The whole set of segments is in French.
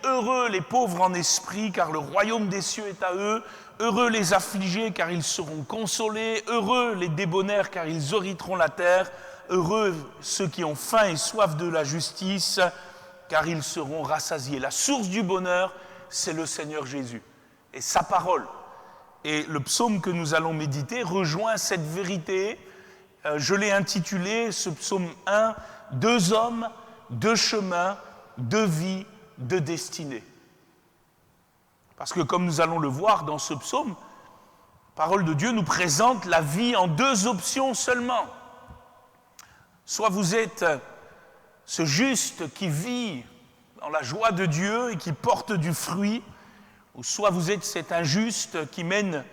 heureux les pauvres en esprit, car le royaume des cieux est à eux. Heureux les affligés, car ils seront consolés. Heureux les débonnaires, car ils hériteront la terre. Heureux ceux qui ont faim et soif de la justice, car ils seront rassasiés. La source du bonheur, c'est le Seigneur Jésus et sa parole. Et le psaume que nous allons méditer rejoint cette vérité. Je l'ai intitulé, ce psaume 1, « Deux hommes, deux chemins, deux vies, deux destinées ». Parce que comme nous allons le voir dans ce psaume, la parole de Dieu nous présente la vie en deux options seulement. Soit vous êtes ce juste qui vit dans la joie de Dieu et qui porte du fruit, ou soit vous êtes cet injuste qui mène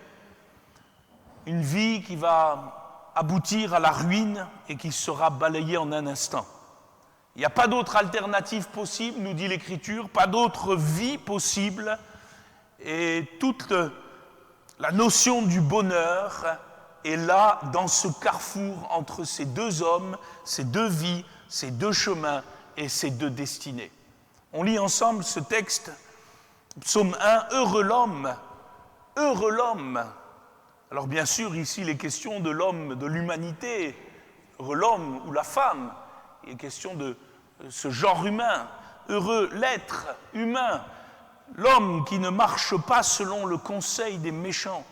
une vie qui va aboutir à la ruine et qui sera balayée en un instant. Il n'y a pas d'autre alternative possible, nous dit l'Écriture, pas d'autre vie possible, et toute la notion du bonheur est là dans ce carrefour entre ces deux hommes, ces deux vies, ces deux chemins et ces deux destinées. On lit ensemble ce texte, psaume 1, « Heureux l'homme, heureux l'homme ». Alors bien sûr, ici, il est question de l'homme, de l'humanité, heureux l'homme ou la femme, il est question de ce genre humain, heureux l'être humain, l'homme qui ne marche pas selon le conseil des méchants,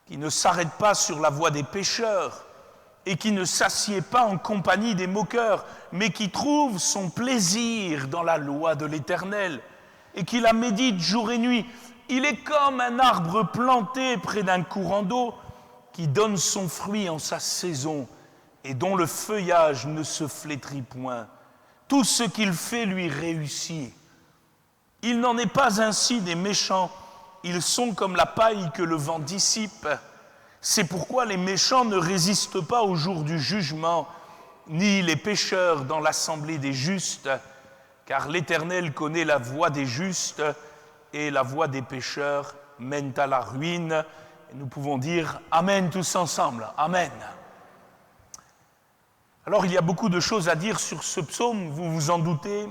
qui ne s'arrête pas sur la voie des pécheurs et qui ne s'assied pas en compagnie des moqueurs, mais qui trouve son plaisir dans la loi de l'Éternel et qui la médite jour et nuit. Il est comme un arbre planté près d'un courant d'eau qui donne son fruit en sa saison et dont le feuillage ne se flétrit point. Tout ce qu'il fait lui réussit. Il n'en est pas ainsi des méchants. Ils sont comme la paille que le vent dissipe. C'est pourquoi les méchants ne résistent pas au jour du jugement, ni les pécheurs dans l'assemblée des justes, car l'Éternel connaît la voie des justes et la voie des pécheurs mène à la ruine. Et nous pouvons dire Amen tous ensemble. Amen. Alors il y a beaucoup de choses à dire sur ce psaume, vous vous en doutez.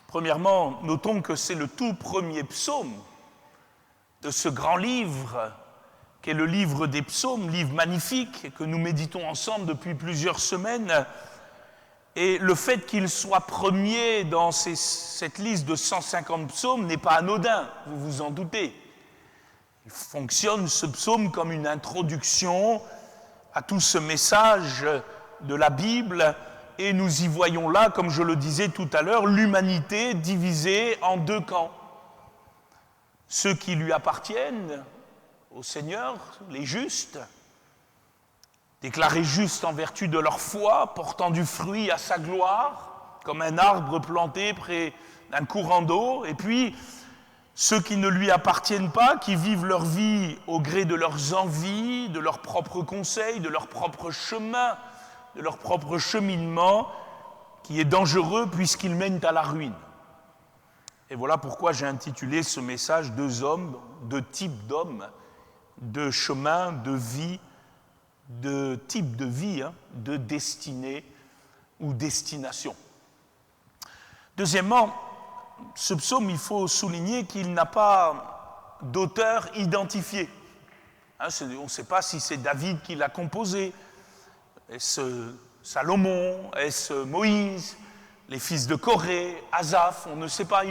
Premièrement, notons que c'est le tout premier psaume de ce grand livre, qu'est le livre des psaumes, livre magnifique que nous méditons ensemble depuis plusieurs semaines. Et le fait qu'il soit premier dans cette liste de 150 psaumes n'est pas anodin, vous vous en doutez. Il fonctionne, ce psaume, comme une introduction à tout ce message de la Bible, et nous y voyons là, comme je le disais tout à l'heure, l'humanité divisée en deux camps. Ceux qui lui appartiennent au Seigneur, les justes, déclarés justes en vertu de leur foi, portant du fruit à sa gloire, comme un arbre planté près d'un courant d'eau, et puis ceux qui ne lui appartiennent pas, qui vivent leur vie au gré de leurs envies, de leurs propres conseils, de leur propre chemin, de leur propre cheminement, qui est dangereux puisqu'il mène à la ruine. Et voilà pourquoi j'ai intitulé ce message « Deux hommes, deux types d'hommes, deux chemins, deux vies, deux types de vie, de destinée ou destination ». Deuxièmement, ce psaume, il faut souligner qu'il n'a pas d'auteur identifié. On ne sait pas si c'est David qui l'a composé, est-ce Salomon, est-ce Moïse, les fils de Corée, Asaph, on ne sait pas.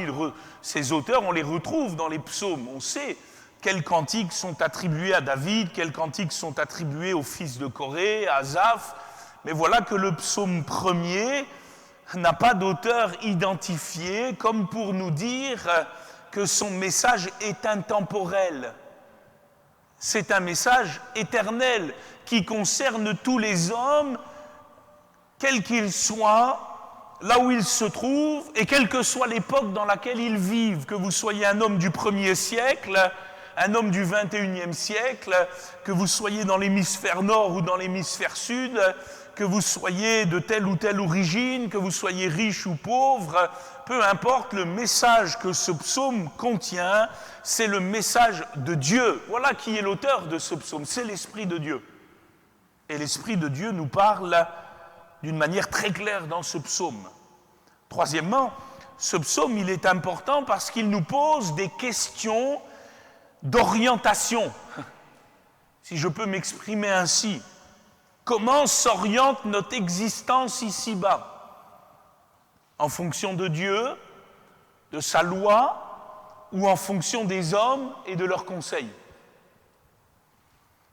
Ces auteurs, on les retrouve dans les psaumes. On sait quels cantiques sont attribués à David, quels cantiques sont attribués aux fils de Corée, à Asaph. Mais voilà que le psaume premier n'a pas d'auteur identifié, comme pour nous dire que son message est intemporel. C'est un message éternel qui concerne tous les hommes, quels qu'ils soient, là où ils se trouvent, et quelle que soit l'époque dans laquelle ils vivent, que vous soyez un homme du 1er siècle, un homme du 21e siècle, que vous soyez dans l'hémisphère nord ou dans l'hémisphère sud, que vous soyez de telle ou telle origine, que vous soyez riche ou pauvre, peu importe, le message que ce psaume contient, c'est le message de Dieu. Voilà qui est l'auteur de ce psaume, c'est l'Esprit de Dieu. Et l'Esprit de Dieu nous parle d'une manière très claire dans ce psaume. Troisièmement, ce psaume, il est important parce qu'il nous pose des questions d'orientation, si je peux m'exprimer ainsi. Comment s'oriente notre existence ici-bas? En fonction de Dieu, de sa loi, ou en fonction des hommes et de leurs conseils?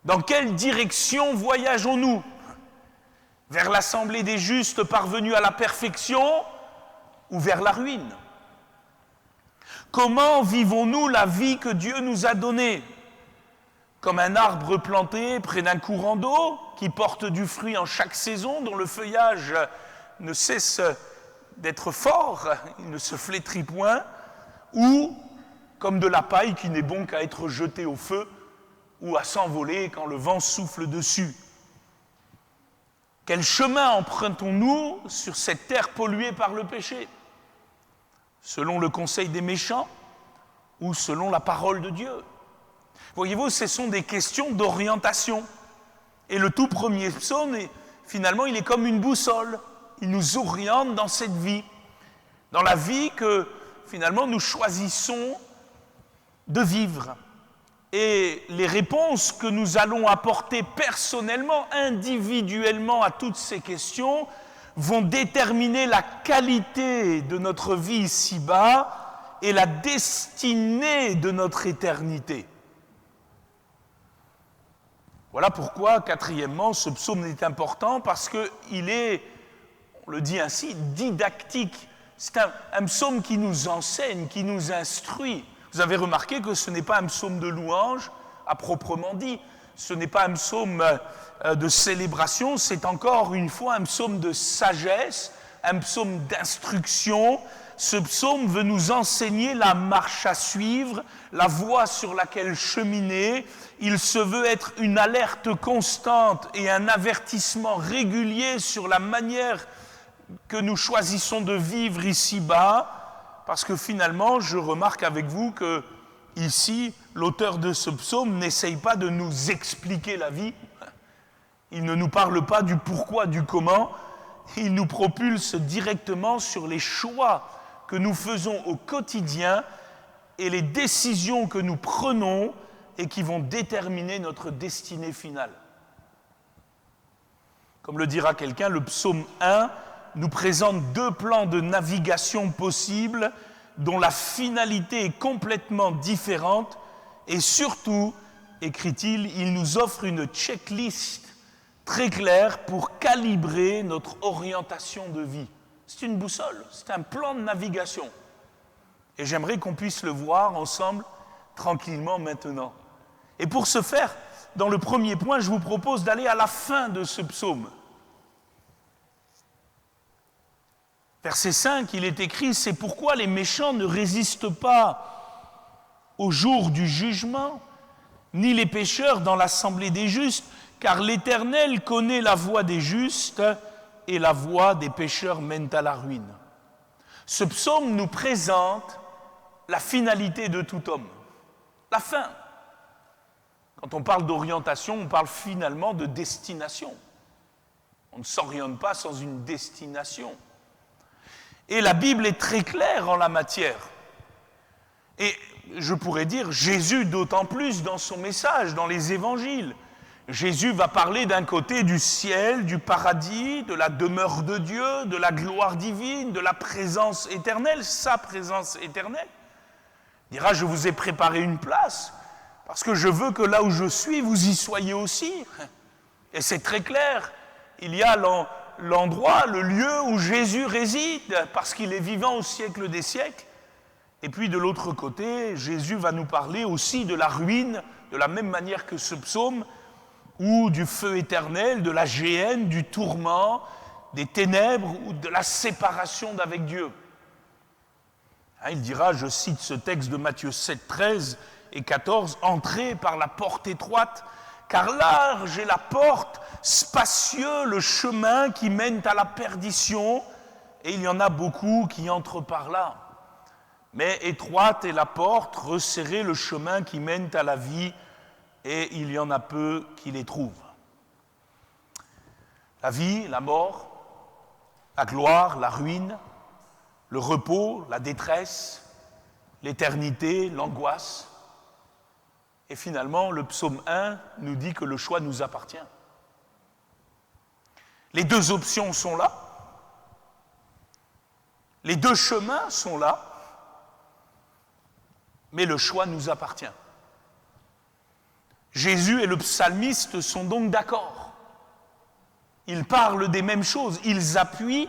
Dans quelle direction voyageons-nous? Vers l'assemblée des justes parvenus à la perfection ou vers la ruine? Comment vivons-nous la vie que Dieu nous a donnée? Comme un arbre planté près d'un courant d'eau qui porte du fruit en chaque saison, dont le feuillage ne cesse d'être fort, il ne se flétrit point, ou comme de la paille qui n'est bon qu'à être jetée au feu ou à s'envoler quand le vent souffle dessus? Quel chemin empruntons-nous sur cette terre polluée par le péché? Selon le conseil des méchants ou selon la parole de Dieu? Voyez-vous, ce sont des questions d'orientation. Et le tout premier psaume, finalement, il est comme une boussole. Il nous oriente dans cette vie, dans la vie que, finalement, nous choisissons de vivre. Et les réponses que nous allons apporter personnellement, individuellement à toutes ces questions vont déterminer la qualité de notre vie ici-bas et la destinée de notre éternité. Voilà pourquoi, quatrièmement, ce psaume est important, parce qu'il est, on le dit ainsi, didactique. C'est un psaume qui nous enseigne, qui nous instruit. Vous avez remarqué que ce n'est pas un psaume de louange à proprement dit. Ce n'est pas un psaume de célébration, c'est encore une fois un psaume de sagesse, un psaume d'instruction. Ce psaume veut nous enseigner la marche à suivre, la voie sur laquelle cheminer. Il se veut être une alerte constante et un avertissement régulier sur la manière que nous choisissons de vivre ici-bas. Parce que finalement, je remarque avec vous que ici, l'auteur de ce psaume n'essaye pas de nous expliquer la vie. Il ne nous parle pas du pourquoi, du comment. Il nous propulse directement sur les choix que nous faisons au quotidien et les décisions que nous prenons et qui vont déterminer notre destinée finale. Comme le dira quelqu'un, le psaume 1 nous présente deux plans de navigation possibles dont la finalité est complètement différente et surtout, écrit-il, il nous offre une checklist très claire pour calibrer notre orientation de vie. C'est une boussole, c'est un plan de navigation. Et j'aimerais qu'on puisse le voir ensemble tranquillement maintenant. Et pour ce faire, dans le premier point, je vous propose d'aller à la fin de ce psaume. Verset 5, il est écrit « C'est pourquoi les méchants ne résistent pas au jour du jugement, ni les pécheurs dans l'assemblée des justes, car l'Éternel connaît la voie des justes et la voie des pécheurs mène à la ruine. » Ce psaume nous présente la finalité de tout homme, la fin. Quand on parle d'orientation, on parle finalement de destination. On ne s'oriente pas sans une destination. Et la Bible est très claire en la matière. Et je pourrais dire Jésus d'autant plus dans son message, dans les évangiles. Jésus va parler d'un côté du ciel, du paradis, de la demeure de Dieu, de la gloire divine, de la présence éternelle, sa présence éternelle. Il dira, je vous ai préparé une place, parce que je veux que là où je suis, vous y soyez aussi. Et c'est très clair, il y a l'endroit, le lieu où Jésus réside, parce qu'il est vivant au siècle des siècles. Et puis de l'autre côté, Jésus va nous parler aussi de la ruine, de la même manière que ce psaume, ou du feu éternel, de la géhenne, du tourment, des ténèbres ou de la séparation d'avec Dieu. Il dira, je cite ce texte de Matthieu 7, 13 et 14, « Entrez par la porte étroite, car large est la porte, spacieux le chemin qui mène à la perdition, et il y en a beaucoup qui entrent par là. Mais étroite est la porte, resserré le chemin qui mène à la vie, et il y en a peu qui les trouvent. » La vie, la mort, la gloire, la ruine, le repos, la détresse, l'éternité, l'angoisse. Et finalement, le psaume 1 nous dit que le choix nous appartient. Les deux options sont là. Les deux chemins sont là. Mais le choix nous appartient. Jésus et le psalmiste sont donc d'accord. Ils parlent des mêmes choses. Ils appuient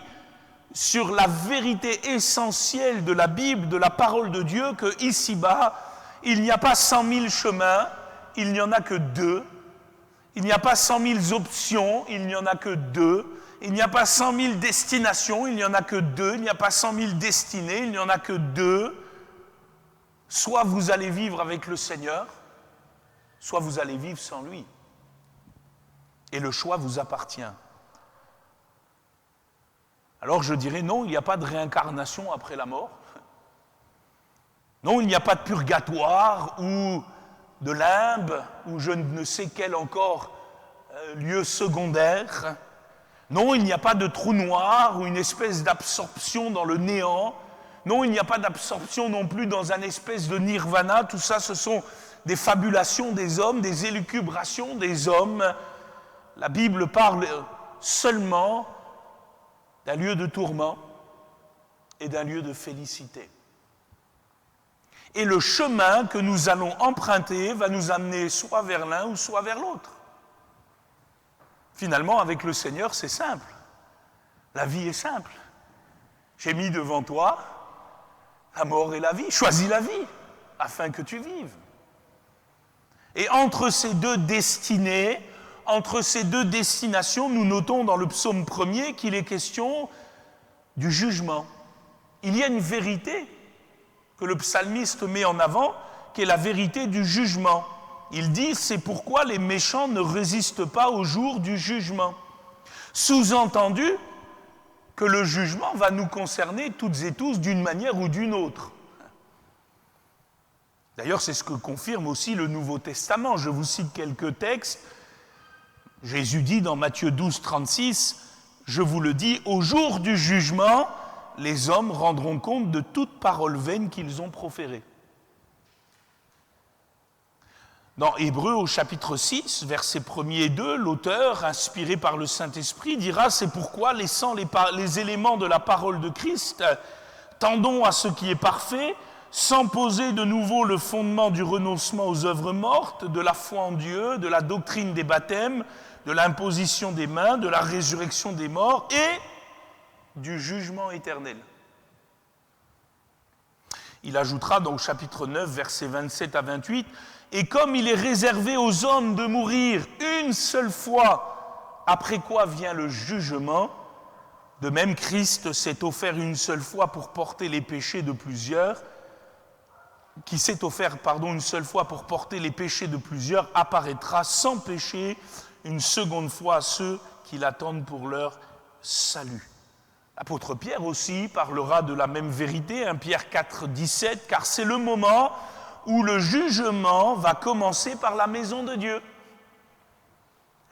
sur la vérité essentielle de la Bible, de la parole de Dieu, que ici-bas, il n'y a pas 100 000 chemins, il n'y en a que deux. Il n'y a pas 100 000 options, il n'y en a que deux. Il n'y a pas 100 000 destinations, il n'y en a que deux. Il n'y a pas 100 000 destinées, il n'y en a que deux. Soit vous allez vivre avec le Seigneur, soit vous allez vivre sans lui. Et le choix vous appartient. Alors je dirais non, il n'y a pas de réincarnation après la mort. Non, il n'y a pas de purgatoire ou de limbe ou je ne sais quel encore lieu secondaire. Non, il n'y a pas de trou noir ou une espèce d'absorption dans le néant. Non, il n'y a pas d'absorption non plus dans un espèce de nirvana. Tout ça, ce sont des fabulations des hommes, des élucubrations des hommes. La Bible parle seulement d'un lieu de tourment et d'un lieu de félicité. Et le chemin que nous allons emprunter va nous amener soit vers l'un ou soit vers l'autre. Finalement, avec le Seigneur, c'est simple. La vie est simple. J'ai mis devant toi la mort et la vie. Choisis la vie afin que tu vives. Et entre ces deux destinées, entre ces deux destinations, nous notons dans le psaume 1er qu'il est question du jugement. Il y a une vérité que le psalmiste met en avant, qui est la vérité du jugement. Il dit, c'est pourquoi les méchants ne résistent pas au jour du jugement. Sous-entendu que le jugement va nous concerner toutes et tous d'une manière ou d'une autre. D'ailleurs, c'est ce que confirme aussi le Nouveau Testament. Je vous cite quelques textes. Jésus dit dans Matthieu 12, 36, « Je vous le dis, au jour du jugement, les hommes rendront compte de toute parole vaine qu'ils ont proférée. » Dans Hébreux, au chapitre 6, versets 1er et 2, l'auteur, inspiré par le Saint-Esprit, dira « C'est pourquoi, laissant les éléments de la parole de Christ, tendons à ce qui est parfait, sans poser de nouveau le fondement du renoncement aux œuvres mortes, de la foi en Dieu, de la doctrine des baptêmes, de l'imposition des mains, de la résurrection des morts et du jugement éternel. » Il ajoutera dans le chapitre 9, versets 27 à 28, « Et comme il est réservé aux hommes de mourir une seule fois, après quoi vient le jugement, de même Christ s'est offert une seule fois pour porter les péchés de plusieurs, une seule fois pour porter les péchés de plusieurs, apparaîtra sans péché une seconde fois à ceux qui l'attendent pour leur salut. » L'apôtre Pierre aussi parlera de la même vérité, 1 Pierre 4, 17, « Car c'est le moment où le jugement va commencer par la maison de Dieu. »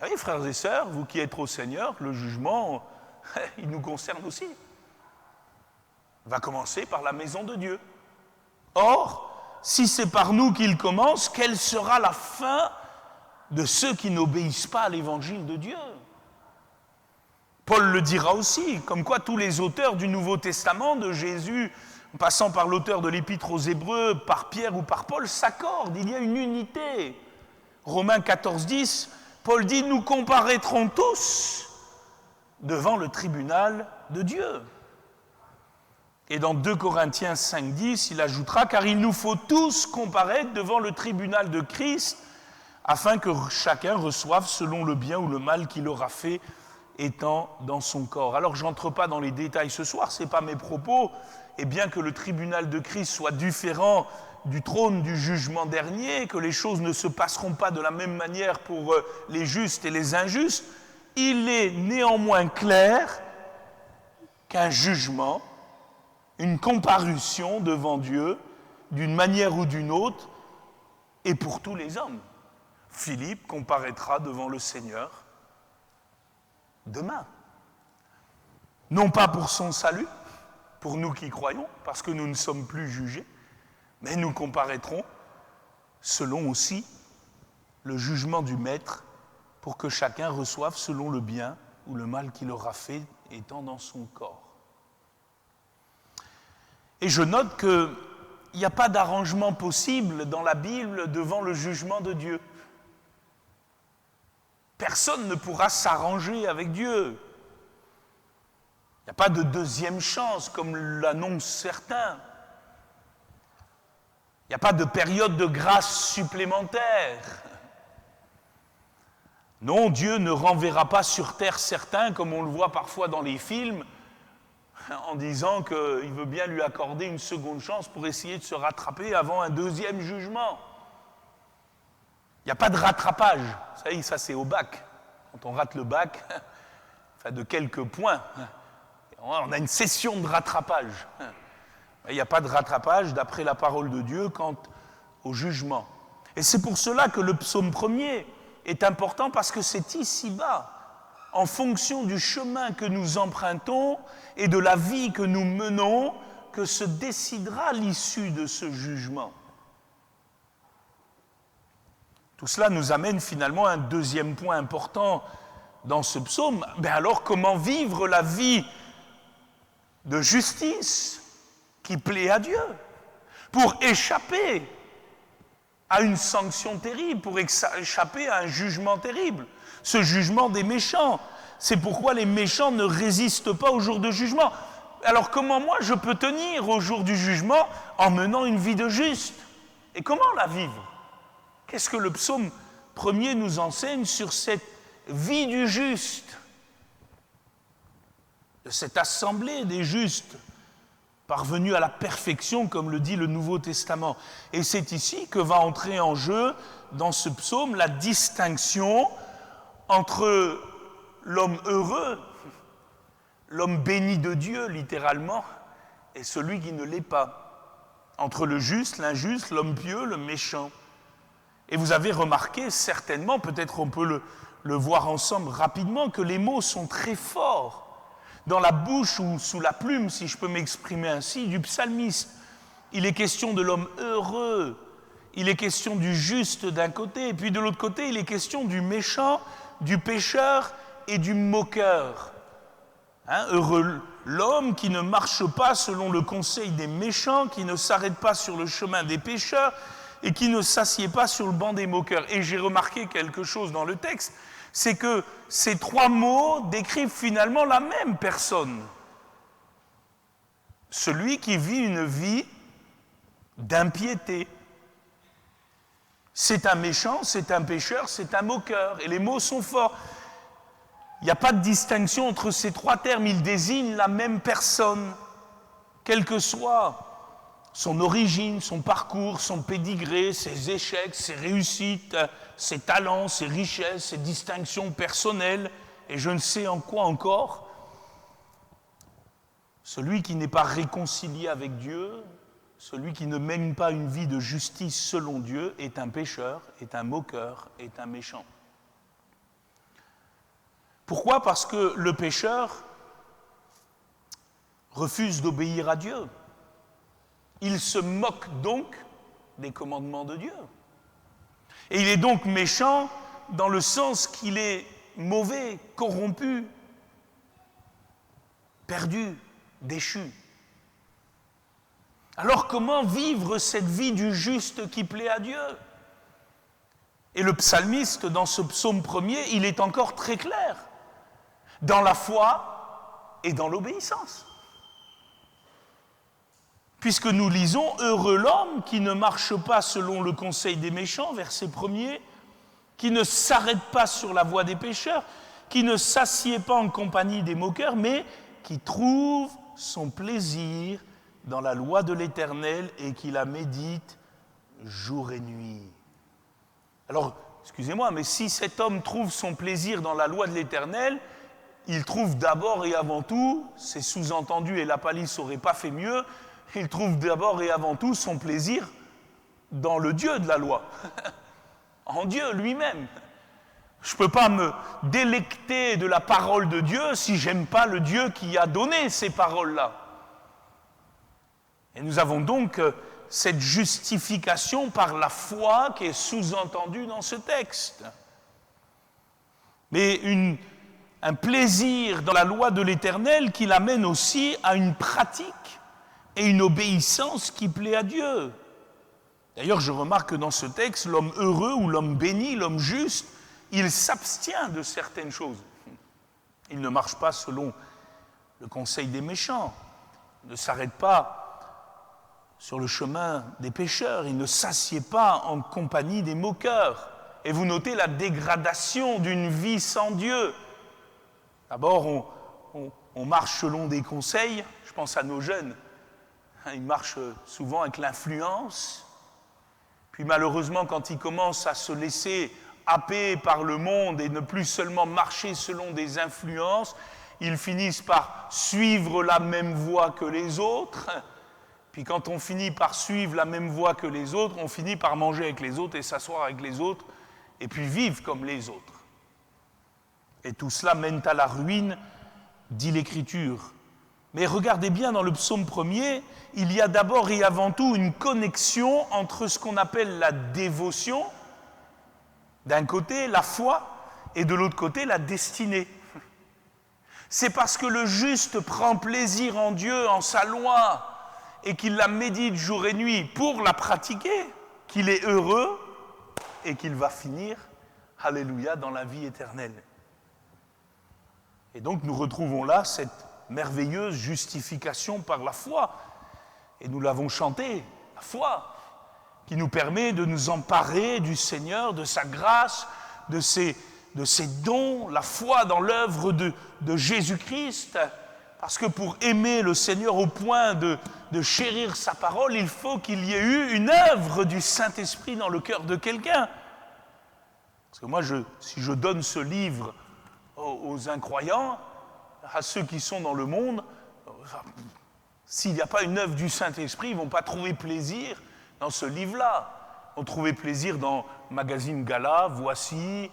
Oui, frères et sœurs, vous qui êtes au Seigneur, le jugement, il nous concerne aussi. Il va commencer par la maison de Dieu. Or, si c'est par nous qu'il commence, quelle sera la fin de ceux qui n'obéissent pas à l'évangile de Dieu? Paul le dira aussi, comme quoi tous les auteurs du Nouveau Testament, de Jésus, en passant par l'auteur de l'Épître aux Hébreux, par Pierre ou par Paul, s'accordent, il y a une unité. Romains 14, 10, Paul dit « Nous comparaîtrons tous devant le tribunal de Dieu ». Et dans 2 Corinthiens 5, 10, il ajoutera « Car il nous faut tous comparaître devant le tribunal de Christ, afin que chacun reçoive selon le bien ou le mal qu'il aura fait, étant dans son corps. » Alors, je n'entre pas dans les détails ce soir, ce n'est pas mes propos, et bien que le tribunal de Christ soit différent du trône du jugement dernier, que les choses ne se passeront pas de la même manière pour les justes et les injustes, il est néanmoins clair qu'un jugement, une comparution devant Dieu, d'une manière ou d'une autre, est pour tous les hommes. Philippe comparaîtra devant le Seigneur demain. Non pas pour son salut, pour nous qui croyons, parce que nous ne sommes plus jugés, mais nous comparaîtrons selon aussi le jugement du Maître, pour que chacun reçoive selon le bien ou le mal qu'il aura fait étant dans son corps. Et je note qu'il n'y a pas d'arrangement possible dans la Bible devant le jugement de Dieu. Personne ne pourra s'arranger avec Dieu. Il n'y a pas de deuxième chance, comme l'annoncent certains. Il n'y a pas de période de grâce supplémentaire. Non, Dieu ne renverra pas sur terre certains, comme on le voit parfois dans les films, en disant qu'il veut bien lui accorder une seconde chance pour essayer de se rattraper avant un deuxième jugement. Il n'y a pas de rattrapage. Vous savez, ça c'est au bac. Quand on rate le bac, enfin de quelques points, on a une session de rattrapage. Il n'y a pas de rattrapage d'après la parole de Dieu quant au jugement. Et c'est pour cela que le psaume 1er est important, parce que c'est ici-bas, en fonction du chemin que nous empruntons et de la vie que nous menons, que se décidera l'issue de ce jugement. Tout cela nous amène finalement à un deuxième point important dans ce psaume. Mais alors, comment vivre la vie de justice qui plaît à Dieu, pour échapper à une sanction terrible, pour échapper à un jugement terrible, ce jugement des méchants. C'est pourquoi les méchants ne résistent pas au jour de jugement. Alors comment moi je peux tenir au jour du jugement en menant une vie de juste? Et comment la vivre? Qu'est-ce que le psaume 1er nous enseigne sur cette vie du juste, de cette assemblée des justes, parvenus à la perfection, comme le dit le Nouveau Testament? Et c'est ici que va entrer en jeu, dans ce psaume, la distinction entre l'homme heureux, l'homme béni de Dieu, littéralement, et celui qui ne l'est pas. Entre le juste, l'injuste, l'homme pieux, le méchant. Et vous avez remarqué, certainement, peut-être on peut le voir ensemble rapidement, que les mots sont très forts dans la bouche ou sous la plume, si je peux m'exprimer ainsi, du psalmiste. Il est question de l'homme heureux, il est question du juste d'un côté, et puis de l'autre côté, il est question du méchant, du pécheur et du moqueur. Heureux l'homme qui ne marche pas selon le conseil des méchants, qui ne s'arrête pas sur le chemin des pécheurs et qui ne s'assied pas sur le banc des moqueurs. Et j'ai remarqué quelque chose dans le texte, c'est que ces trois mots décrivent finalement la même personne. Celui qui vit une vie d'impiété. C'est un méchant, c'est un pécheur, c'est un moqueur. Et les mots sont forts. Il n'y a pas de distinction entre ces trois termes. Ils désignent la même personne, quel que soit son origine, son parcours, son pédigré, ses échecs, ses réussites, ses talents, ses richesses, ses distinctions personnelles, et je ne sais en quoi encore. Celui qui n'est pas réconcilié avec Dieu, celui qui ne mène pas une vie de justice selon Dieu, est un pécheur, est un moqueur, est un méchant. Pourquoi ? Parce que le pécheur refuse d'obéir à Dieu. Il se moque donc des commandements de Dieu. Et il est donc méchant dans le sens qu'il est mauvais, corrompu, perdu, déchu. Alors comment vivre cette vie du juste qui plaît à Dieu ? Et le psalmiste, dans ce psaume 1er, il est encore très clair, dans la foi et dans l'obéissance. Puisque nous lisons « Heureux l'homme qui ne marche pas selon le conseil des méchants », verset 1er, qui ne s'arrête pas sur la voie des pécheurs, qui ne s'assied pas en compagnie des moqueurs, mais qui trouve son plaisir dans la loi de l'Éternel et qui la médite jour et nuit. Alors, excusez-moi, mais si cet homme trouve son plaisir dans la loi de l'Éternel, il trouve d'abord et avant tout, c'est sous-entendu et la palisse n'aurait pas fait mieux, il trouve d'abord et avant tout son plaisir dans le Dieu de la loi, en Dieu lui-même. Je ne peux pas me délecter de la parole de Dieu si je n'aime pas le Dieu qui a donné ces paroles-là. Et nous avons donc cette justification par la foi qui est sous-entendue dans ce texte. Mais un plaisir dans la loi de l'Éternel qui l'amène aussi à une pratique et une obéissance qui plaît à Dieu. D'ailleurs, je remarque que dans ce texte, l'homme heureux ou l'homme béni, l'homme juste, il s'abstient de certaines choses. Il ne marche pas selon le conseil des méchants, il ne s'arrête pas sur le chemin des pécheurs, il ne s'assied pas en compagnie des moqueurs. Et vous notez la dégradation d'une vie sans Dieu. D'abord, on marche selon des conseils, je pense à nos jeunes, ils marchent souvent avec l'influence. Puis malheureusement, quand ils commencent à se laisser happer par le monde et ne plus seulement marcher selon des influences, ils finissent par suivre la même voie que les autres. Puis quand on finit par suivre la même voie que les autres, on finit par manger avec les autres et s'asseoir avec les autres, et puis vivre comme les autres. Et tout cela mène à la ruine, dit l'Écriture. Mais regardez bien, dans le psaume 1er, il y a d'abord et avant tout une connexion entre ce qu'on appelle la dévotion, d'un côté la foi, et de l'autre côté la destinée. C'est parce que le juste prend plaisir en Dieu, en sa loi, et qu'il la médite jour et nuit pour la pratiquer, qu'il est heureux et qu'il va finir, alléluia, dans la vie éternelle. Et donc nous retrouvons là cette merveilleuse justification par la foi. Et nous l'avons chanté, la foi, qui nous permet de nous emparer du Seigneur, de sa grâce, de ses dons, la foi dans l'œuvre de Jésus-Christ. Parce que pour aimer le Seigneur au point de chérir sa parole, il faut qu'il y ait eu une œuvre du Saint-Esprit dans le cœur de quelqu'un. Parce que moi, si je donne ce livre aux incroyants, à ceux qui sont dans le monde, s'il n'y a pas une œuvre du Saint-Esprit, ils ne vont pas trouver plaisir dans ce livre-là. Ils vont trouver plaisir dans le magazine Gala, Voici,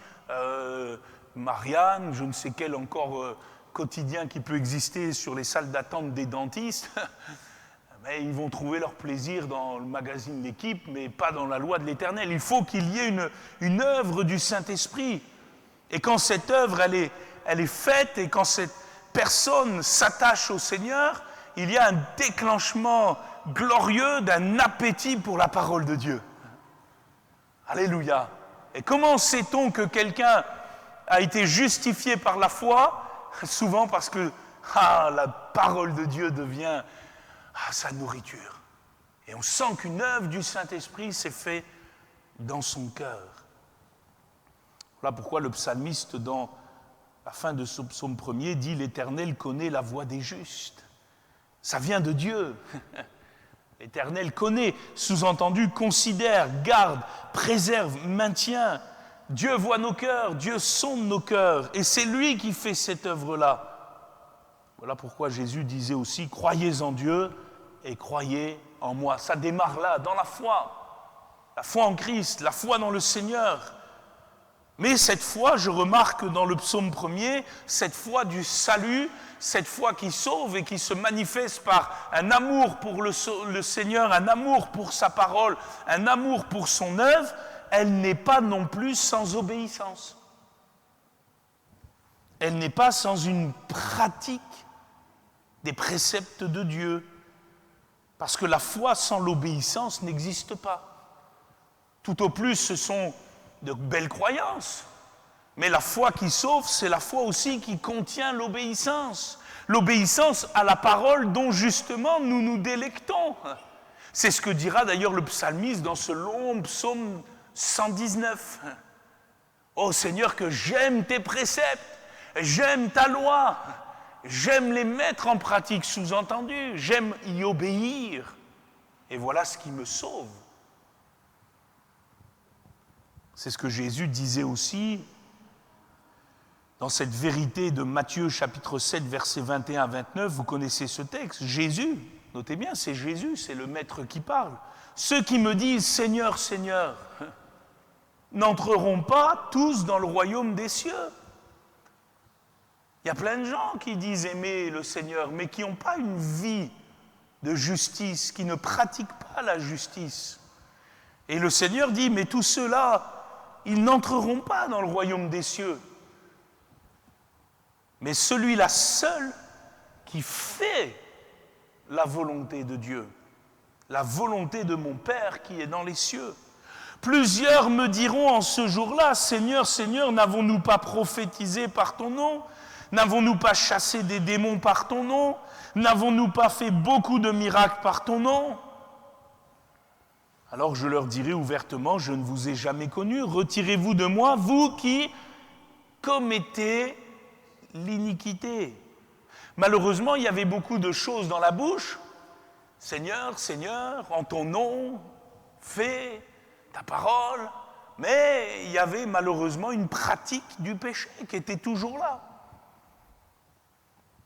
Marianne, je ne sais quel encore quotidien qui peut exister sur les salles d'attente des dentistes. Mais ils vont trouver leur plaisir dans le magazine L'Équipe, mais pas dans la loi de l'Éternel. Il faut qu'il y ait une œuvre du Saint-Esprit. Et quand cette œuvre, elle est faite, et quand cette personne s'attache au Seigneur, il y a un déclenchement glorieux d'un appétit pour la parole de Dieu. Alléluia. Et comment sait-on que quelqu'un a été justifié par la foi ? Souvent parce que la parole de Dieu devient sa nourriture. Et on sent qu'une œuvre du Saint-Esprit s'est faite dans son cœur. Voilà pourquoi le psalmiste, dans la fin de ce psaume 1er, dit « L'Éternel connaît la voie des justes ». Ça vient de Dieu. L'Éternel connaît, sous-entendu, considère, garde, préserve, maintient. Dieu voit nos cœurs, Dieu sonde nos cœurs, et c'est lui qui fait cette œuvre-là. Voilà pourquoi Jésus disait aussi « Croyez en Dieu et croyez en moi ». Ça démarre là, dans la foi en Christ, la foi dans le Seigneur. Mais cette foi, je remarque dans le psaume 1er, cette foi du salut, cette foi qui sauve et qui se manifeste par un amour pour le Seigneur, un amour pour sa parole, un amour pour son œuvre, elle n'est pas non plus sans obéissance. Elle n'est pas sans une pratique des préceptes de Dieu. Parce que la foi sans l'obéissance n'existe pas. Tout au plus, ce sont de belles croyances. Mais la foi qui sauve, c'est la foi aussi qui contient l'obéissance. L'obéissance à la parole dont justement nous nous délectons. C'est ce que dira d'ailleurs le psalmiste dans ce long psaume 119. Ô Seigneur, que j'aime tes préceptes, j'aime ta loi, j'aime les mettre en pratique, sous-entendu, j'aime y obéir. Et voilà ce qui me sauve. C'est ce que Jésus disait aussi dans cette vérité de Matthieu chapitre 7, versets 21 à 29. Vous connaissez ce texte. Jésus, notez bien, c'est Jésus, c'est le Maître qui parle. Ceux qui me disent « Seigneur, Seigneur » n'entreront pas tous dans le royaume des cieux. Il y a plein de gens qui disent aimer le Seigneur, mais qui n'ont pas une vie de justice, qui ne pratiquent pas la justice. Et le Seigneur dit, mais tous ceux-là, ils n'entreront pas dans le royaume des cieux. Mais celui-là seul qui fait la volonté de Dieu, la volonté de mon Père qui est dans les cieux. Plusieurs me diront en ce jour-là, Seigneur, Seigneur, n'avons-nous pas prophétisé par ton nom? N'avons-nous pas chassé des démons par ton nom? N'avons-nous pas fait beaucoup de miracles par ton nom? Alors je leur dirai ouvertement, je ne vous ai jamais connu, retirez-vous de moi, vous qui commettez l'iniquité. Malheureusement, il y avait beaucoup de choses dans la bouche. Seigneur, Seigneur, en ton nom, fais ta parole. Mais il y avait malheureusement une pratique du péché qui était toujours là.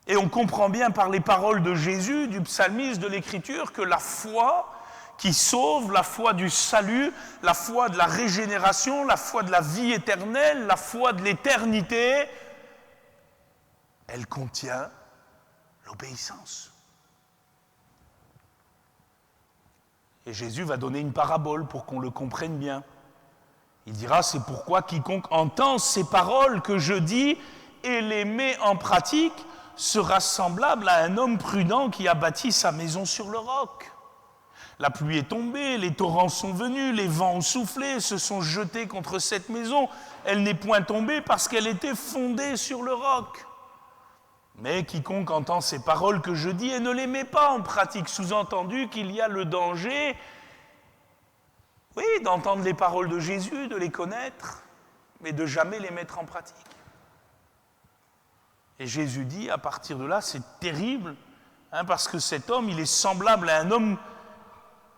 Et on comprend bien par les paroles de Jésus, du psalmiste, de l'Écriture, que la foi qui sauve, la foi du salut, la foi de la régénération, la foi de la vie éternelle, la foi de l'éternité, elle contient l'obéissance. Et Jésus va donner une parabole pour qu'on le comprenne bien. Il dira, c'est pourquoi quiconque entend ces paroles que je dis et les met en pratique sera semblable à un homme prudent qui a bâti sa maison sur le roc. La pluie est tombée, les torrents sont venus, les vents ont soufflé, se sont jetés contre cette maison. Elle n'est point tombée parce qu'elle était fondée sur le roc. Mais quiconque entend ces paroles que je dis et ne les met pas en pratique, sous-entendu qu'il y a le danger, oui, d'entendre les paroles de Jésus, de les connaître, mais de jamais les mettre en pratique. Et Jésus dit, à partir de là, c'est terrible, parce que cet homme, il est semblable à un homme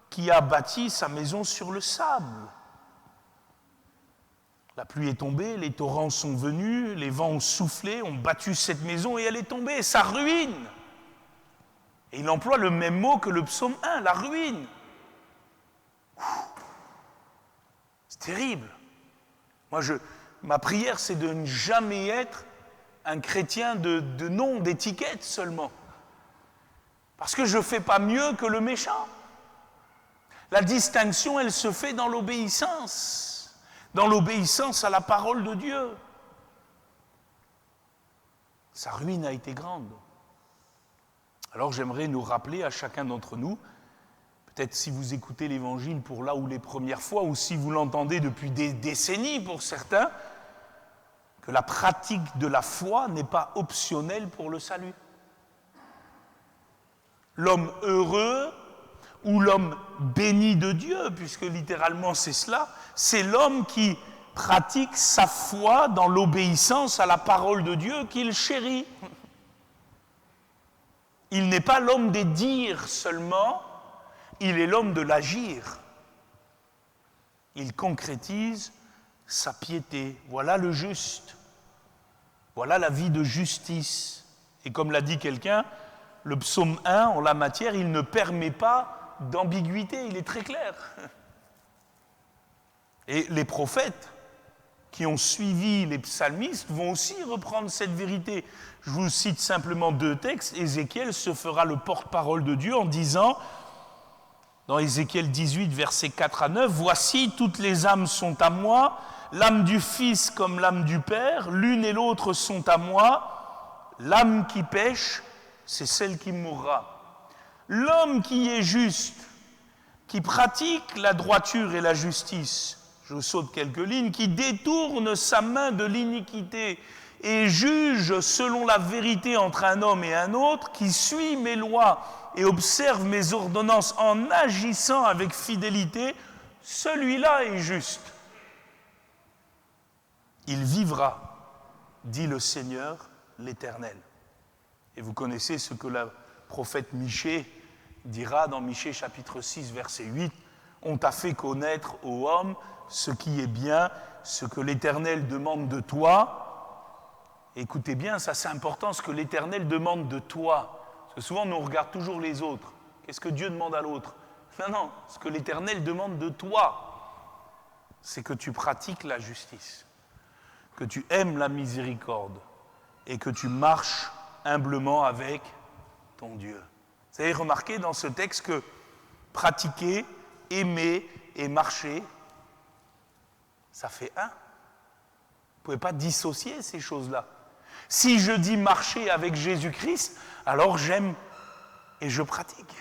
qui a bâti sa maison sur le sable. La pluie est tombée, les torrents sont venus, les vents ont soufflé, ont battu cette maison et elle est tombée, et ça ruine. Et il emploie le même mot que le psaume 1, la ruine. C'est terrible. Moi, ma prière, c'est de ne jamais être un chrétien de nom, d'étiquette seulement. Parce que je ne fais pas mieux que le méchant. La distinction, elle se fait dans l'obéissance à la parole de Dieu. Sa ruine a été grande. Alors j'aimerais nous rappeler à chacun d'entre nous, peut-être si vous écoutez l'Évangile pour là ou les premières fois, ou si vous l'entendez depuis des décennies pour certains, que la pratique de la foi n'est pas optionnelle pour le salut. L'homme heureux ou l'homme béni de Dieu, puisque littéralement c'est cela, c'est l'homme qui pratique sa foi dans l'obéissance à la parole de Dieu qu'il chérit. Il n'est pas l'homme des dires seulement, il est l'homme de l'agir. Il concrétise sa piété. Voilà le juste. Voilà la vie de justice. Et comme l'a dit quelqu'un, le psaume 1, en la matière, il ne permet pas d'ambiguïté, il est très clair. Et les prophètes qui ont suivi les psalmistes vont aussi reprendre cette vérité. Je vous cite simplement 2 textes. Ézéchiel se fera le porte-parole de Dieu en disant, dans Ézéchiel 18, versets 4 à 9, « Voici, toutes les âmes sont à moi, l'âme du Fils comme l'âme du Père, l'une et l'autre sont à moi, l'âme qui pêche, c'est celle qui mourra. L'homme qui est juste, qui pratique la droiture et la justice, je saute quelques lignes, qui détourne sa main de l'iniquité et juge selon la vérité entre un homme et un autre, qui suit mes lois et observe mes ordonnances en agissant avec fidélité, celui-là est juste. Il vivra, dit le Seigneur, l'Éternel. Et vous connaissez ce que le prophète Michée dira dans Michée chapitre 6, verset 8, « On t'a fait connaître, ô homme, ce qui est bien, ce que l'Éternel demande de toi. » Écoutez bien, ça c'est important, ce que l'Éternel demande de toi. Parce que souvent, nous on regarde toujours les autres. Qu'est-ce que Dieu demande à l'autre? Non, ce que l'Éternel demande de toi, c'est que tu pratiques la justice, que tu aimes la miséricorde et que tu marches humblement avec ton Dieu. Vous avez remarqué dans ce texte que pratiquer, aimer et marcher, ça fait un. Vous ne pouvez pas dissocier ces choses-là. Si je dis marcher avec Jésus-Christ, alors j'aime et je pratique.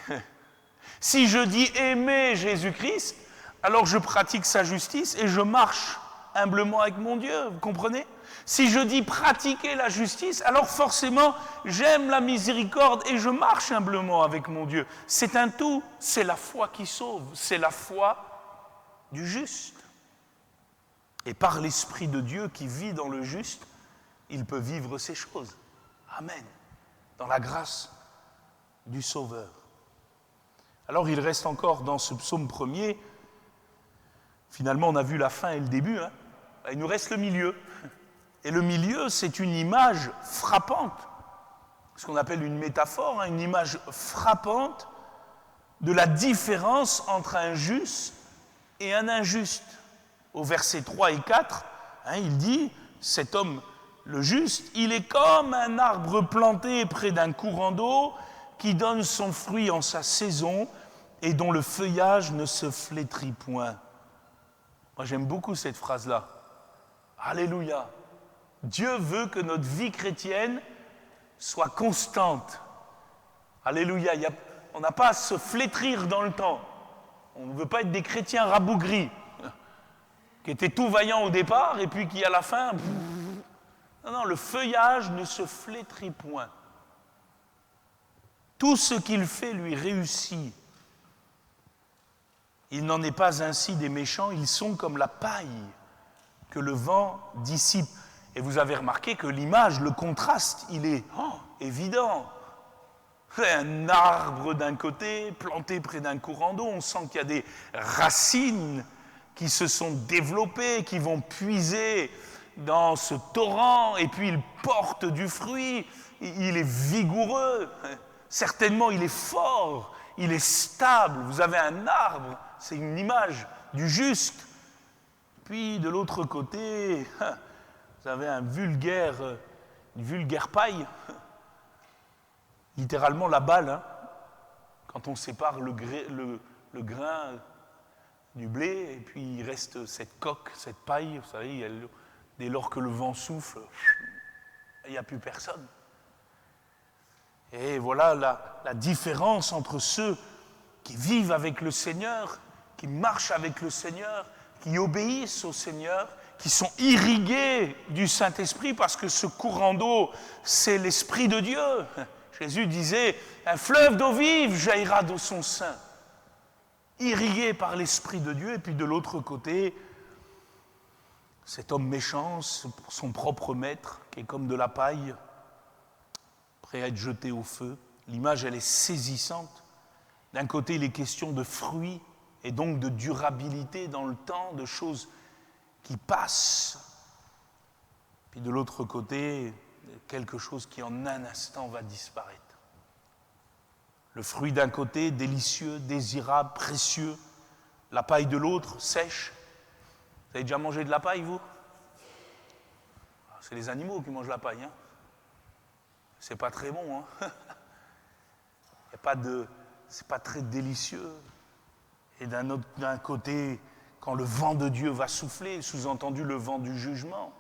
Si je dis aimer Jésus-Christ, alors je pratique sa justice et je marche humblement avec mon Dieu, vous comprenez? Si je dis pratiquer la justice, alors forcément j'aime la miséricorde et je marche humblement avec mon Dieu. C'est un tout, c'est la foi qui sauve, c'est la foi du juste. Et par l'Esprit de Dieu qui vit dans le juste, il peut vivre ces choses. Amen. Dans la grâce du Sauveur. Alors il reste encore dans ce psaume premier, finalement on a vu la fin et le début, hein. Il nous reste le milieu. Et le milieu, c'est une image frappante, ce qu'on appelle une métaphore, hein, une image frappante de la différence entre un juste et un injuste. Au verset 3 et 4, hein, il dit, cet homme, le juste, il est comme un arbre planté près d'un courant d'eau qui donne son fruit en sa saison et dont le feuillage ne se flétrit point. Moi, j'aime beaucoup cette phrase-là. Alléluia. Dieu veut que notre vie chrétienne soit constante. Alléluia. On n'a pas à se flétrir dans le temps. On ne veut pas être des chrétiens rabougris, qui étaient tout vaillants au départ et puis qui, à la fin... Non, le feuillage ne se flétrit point. Tout ce qu'il fait lui réussit. Il n'en est pas ainsi des méchants, ils sont comme la paille que le vent dissipe. Et vous avez remarqué que l'image, le contraste, il est évident. Un arbre d'un côté, planté près d'un courant d'eau, on sent qu'il y a des racines qui se sont développées, qui vont puiser dans ce torrent, et puis il porte du fruit, il est vigoureux, certainement il est fort, il est stable. Vous avez un arbre, c'est une image du juste. Puis de l'autre côté, vous avez une vulgaire paille, littéralement la balle, hein, quand on sépare le grain du blé, et puis il reste cette coque, cette paille, vous savez, dès lors que le vent souffle, il n'y a plus personne. Et voilà la différence entre ceux qui vivent avec le Seigneur, qui marchent avec le Seigneur, qui obéissent au Seigneur, qui sont irrigués du Saint-Esprit, parce que ce courant d'eau, c'est l'Esprit de Dieu. Jésus disait, un fleuve d'eau vive jaillira de son sein, irrigué par l'Esprit de Dieu. Et puis de l'autre côté, cet homme méchant, son propre maître, qui est comme de la paille, prêt à être jeté au feu. L'image, elle est saisissante. D'un côté, il est question de fruits, et donc de durabilité dans le temps, de choses qui passent. Puis de l'autre côté, quelque chose qui en un instant va disparaître. Le fruit d'un côté, délicieux, désirable, précieux. La paille de l'autre, sèche. Vous avez déjà mangé de la paille, vous? C'est les animaux qui mangent la paille, hein. C'est pas très bon, hein. C'est pas très délicieux. Et d'un côté, quand le vent de Dieu va souffler, sous-entendu le vent du jugement,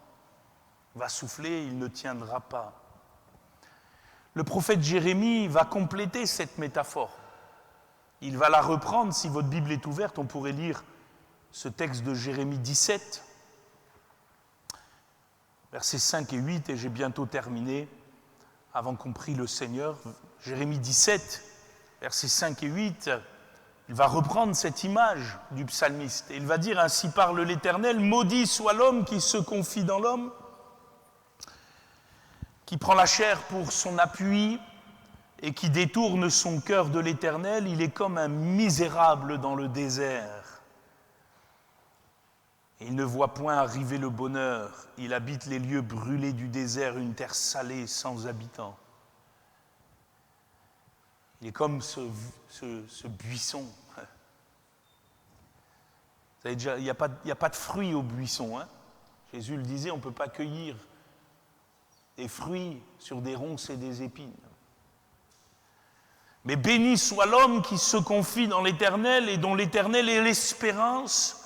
va souffler, il ne tiendra pas. Le prophète Jérémie va compléter cette métaphore. Il va la reprendre, si votre Bible est ouverte, on pourrait lire ce texte de Jérémie 17, versets 5 et 8, et j'ai bientôt terminé, avant qu'on prie le Seigneur. Jérémie 17, versets 5 et 8, il va reprendre cette image du psalmiste. Et il va dire, ainsi parle l'Éternel, maudit soit l'homme qui se confie dans l'homme, qui prend la chair pour son appui et qui détourne son cœur de l'Éternel. Il est comme un misérable dans le désert. Il ne voit point arriver le bonheur. Il habite les lieux brûlés du désert, une terre salée sans habitants. Il est comme ce buisson. Vous savez déjà, il n'y a pas de fruits au buisson, hein. Jésus le disait, on ne peut pas cueillir des fruits sur des ronces et des épines. Mais béni soit l'homme qui se confie dans l'Éternel et dont l'Éternel est l'espérance.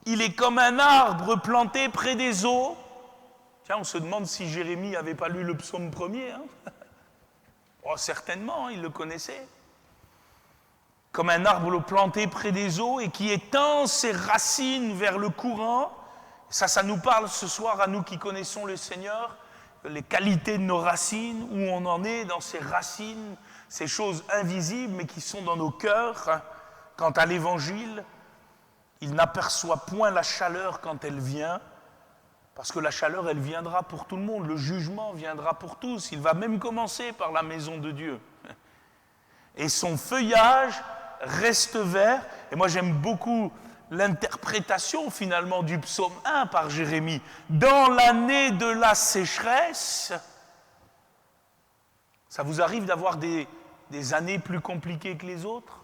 Il est comme un arbre planté près des eaux. Tiens, on se demande si Jérémie n'avait pas lu le psaume 1er. Oh, certainement, il le connaissait. Comme un arbre planté près des eaux et qui étend ses racines vers le courant. Ça nous parle ce soir à nous qui connaissons le Seigneur, les qualités de nos racines, où on en est dans ces racines, ces choses invisibles mais qui sont dans nos cœurs. Quant à l'Évangile, il n'aperçoit point la chaleur quand elle vient, parce que la chaleur, elle viendra pour tout le monde, le jugement viendra pour tous, il va même commencer par la maison de Dieu. Et son feuillage reste vert, et moi j'aime beaucoup l'interprétation finalement du psaume 1 par Jérémie. Dans l'année de la sécheresse, ça vous arrive d'avoir des années plus compliquées que les autres?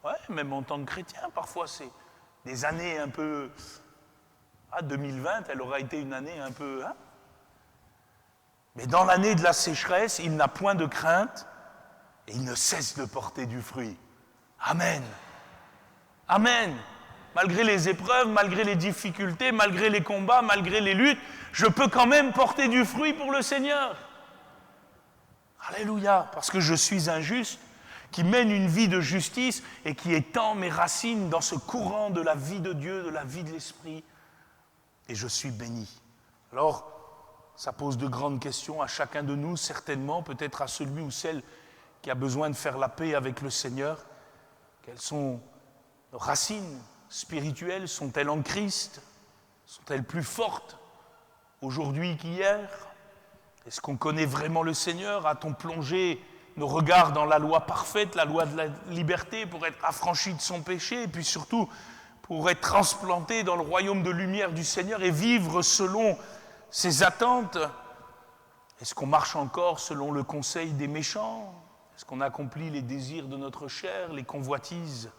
Ouais, même en tant que chrétien, parfois c'est des années un peu... 2020, elle aura été une année un peu... Mais dans l'année de la sécheresse, il n'a point de crainte et il ne cesse de porter du fruit. Amen. Amen. Malgré les épreuves, malgré les difficultés, malgré les combats, malgré les luttes, je peux quand même porter du fruit pour le Seigneur. Alléluia, parce que je suis un juste qui mène une vie de justice et qui étend mes racines dans ce courant de la vie de Dieu, de la vie de l'Esprit. Et je suis béni. Alors, ça pose de grandes questions à chacun de nous, certainement, peut-être à celui ou celle qui a besoin de faire la paix avec le Seigneur. Quelles sont nos racines spirituelles? Sont-elles en Christ? Sont-elles plus fortes aujourd'hui qu'hier? Est-ce qu'on connaît vraiment le Seigneur? A-t-on plongé nos regards dans la loi parfaite, la loi de la liberté, pour être affranchi de son péché, et puis surtout pour être transplanté dans le royaume de lumière du Seigneur et vivre selon ses attentes? Est-ce qu'on marche encore selon le conseil des méchants? Est-ce qu'on accomplit les désirs de notre chair, les convoitises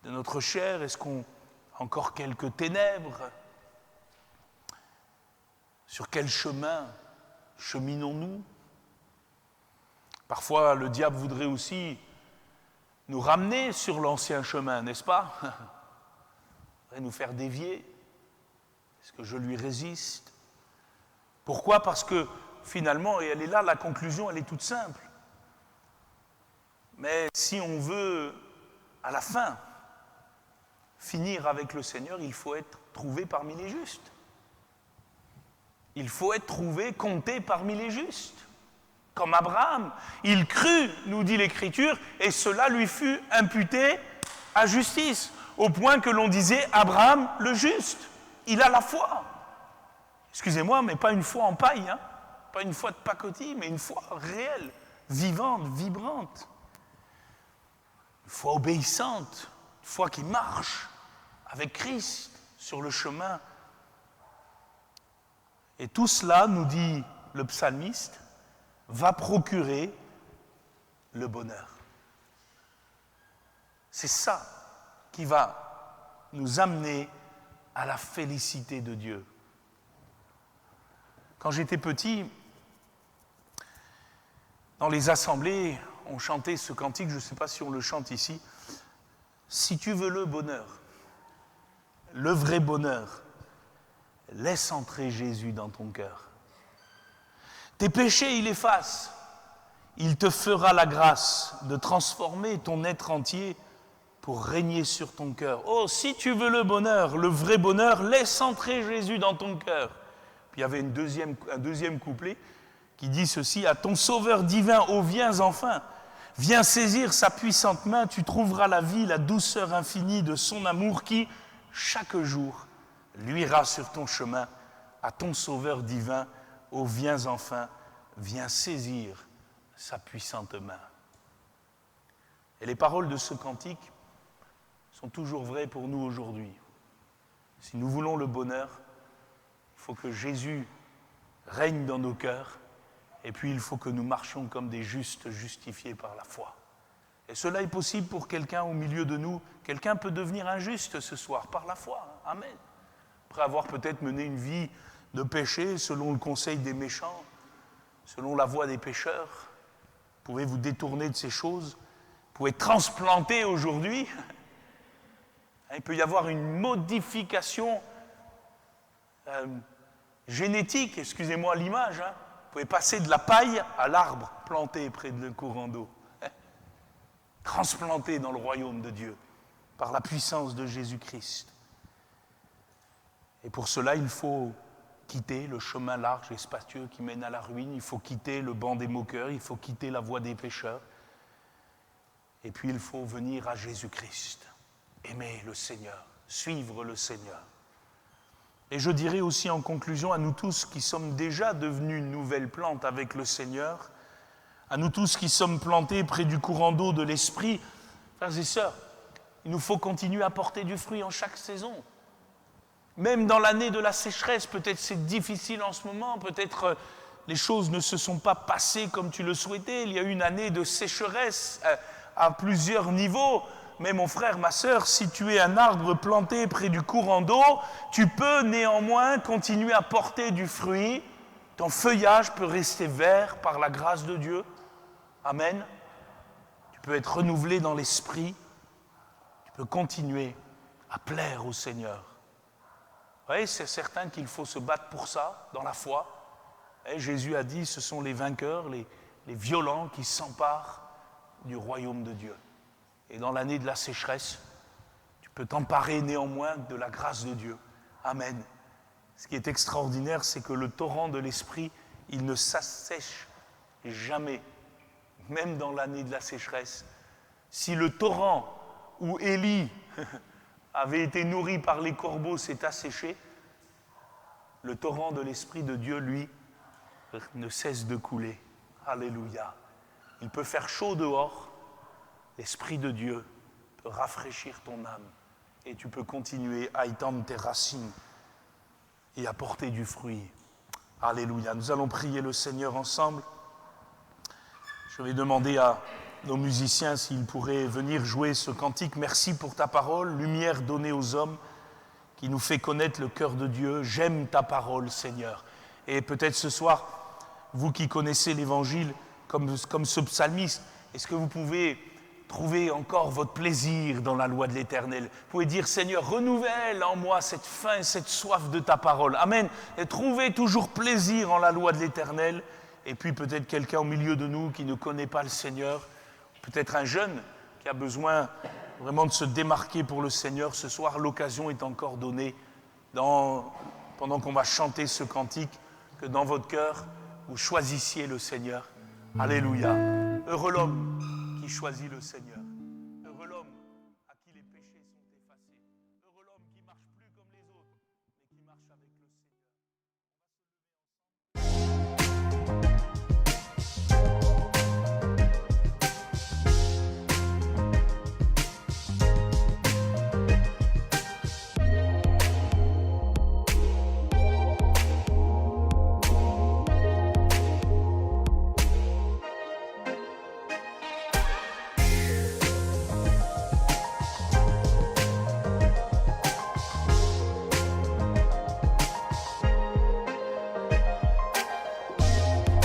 de notre chair? Est-ce qu'on a encore quelques ténèbres? Sur quel chemin cheminons-nous? Parfois, le diable voudrait aussi nous ramener sur l'ancien chemin, n'est-ce pas? Il voudrait nous faire dévier. Est-ce que je lui résiste? Pourquoi? Parce que finalement, et elle est là, la conclusion, elle est toute simple. Mais si on veut, à la fin, finir avec le Seigneur, il faut être trouvé parmi les justes. Il faut être trouvé, compté parmi les justes. Comme Abraham, il crut, nous dit l'Écriture, et cela lui fut imputé à justice, au point que l'on disait Abraham le juste. Il a la foi. Excusez-moi, mais pas une foi en paille, pas une foi de pacotille, mais une foi réelle, vivante, vibrante. Une foi obéissante, une foi qui marche avec Christ sur le chemin. Et tout cela, nous dit le psalmiste, va procurer le bonheur. C'est ça qui va nous amener à la félicité de Dieu. Quand j'étais petit, dans les assemblées, on chantait ce cantique, je ne sais pas si on le chante ici. Si tu veux le bonheur, le vrai bonheur, laisse entrer Jésus dans ton cœur. Tes péchés, il efface. Il te fera la grâce de transformer ton être entier pour régner sur ton cœur. Oh, si tu veux le bonheur, le vrai bonheur, laisse entrer Jésus dans ton cœur. Puis il y avait un deuxième couplet qui dit ceci: à ton Sauveur divin, ô viens enfin, viens saisir sa puissante main, tu trouveras la vie, la douceur infinie de son amour qui, chaque jour, luira sur ton chemin. À ton Sauveur divin, ô viens enfin, viens saisir sa puissante main. Et les paroles de ce cantique sont toujours vraies pour nous aujourd'hui. Si nous voulons le bonheur, il faut que Jésus règne dans nos cœurs, et puis il faut que nous marchions comme des justes justifiés par la foi. Et cela est possible pour quelqu'un au milieu de nous. Quelqu'un peut devenir injuste ce soir par la foi. Amen. Après avoir peut-être mené une vie de péché selon le conseil des méchants, selon la voie des pécheurs. Vous pouvez vous détourner de ces choses. Vous pouvez transplanter aujourd'hui. Il peut y avoir une modification génétique, excusez-moi l'image. Vous pouvez passer de la paille à l'arbre planté près d'un courant d'eau. Transplanté dans le royaume de Dieu par la puissance de Jésus-Christ. Et pour cela, il faut quitter le chemin large et spacieux qui mène à la ruine. Il faut quitter le banc des moqueurs. Il faut quitter la voie des pécheurs. Et puis, il faut venir à Jésus-Christ. Aimer le Seigneur. Suivre le Seigneur. Et je dirais aussi en conclusion à nous tous qui sommes déjà devenus une nouvelle plante avec le Seigneur, à nous tous qui sommes plantés près du courant d'eau de l'Esprit, frères et sœurs, il nous faut continuer à porter du fruit en chaque saison. Même dans l'année de la sécheresse, peut-être c'est difficile en ce moment, peut-être les choses ne se sont pas passées comme tu le souhaitais. Il y a eu une année de sécheresse à plusieurs niveaux. Mais mon frère, ma sœur, si tu es un arbre planté près du courant d'eau, tu peux néanmoins continuer à porter du fruit. Ton feuillage peut rester vert par la grâce de Dieu. Amen. Tu peux être renouvelé dans l'esprit. Tu peux continuer à plaire au Seigneur. Oui, c'est certain qu'il faut se battre pour ça, dans la foi. Et Jésus a dit, ce sont les vainqueurs, les violents qui s'emparent du royaume de Dieu. Et dans l'année de la sécheresse, tu peux t'emparer néanmoins de la grâce de Dieu. Amen. Ce qui est extraordinaire, c'est que le torrent de l'Esprit, il ne s'assèche jamais, même dans l'année de la sécheresse. Si le torrent où Élie avait été nourri par les corbeaux s'est asséché, le torrent de l'Esprit de Dieu, lui, ne cesse de couler. Alléluia. Il peut faire chaud dehors, l'Esprit de Dieu peut rafraîchir ton âme et tu peux continuer à étendre tes racines et à porter du fruit. Alléluia. Nous allons prier le Seigneur ensemble. Je vais demander à nos musiciens s'ils pourraient venir jouer ce cantique. Merci pour ta parole, lumière donnée aux hommes, qui nous fait connaître le cœur de Dieu. J'aime ta parole, Seigneur. Et peut-être ce soir, vous qui connaissez l'Évangile comme ce psalmiste, est-ce que vous pouvez trouver encore votre plaisir dans la loi de l'Éternel? Vous pouvez dire, Seigneur, renouvelle en moi cette faim, cette soif de ta parole. Amen. Et trouvez toujours plaisir en la loi de l'Éternel. Et puis peut-être quelqu'un au milieu de nous qui ne connaît pas le Seigneur, peut-être un jeune qui a besoin vraiment de se démarquer pour le Seigneur. Ce soir, l'occasion est encore donnée, pendant qu'on va chanter ce cantique, que dans votre cœur, vous choisissiez le Seigneur. Alléluia. Heureux l'homme qui choisit le Seigneur. Heureux l'homme à qui les péchés sont effacés. Heureux l'homme qui marche plus comme les autres, mais qui marche avec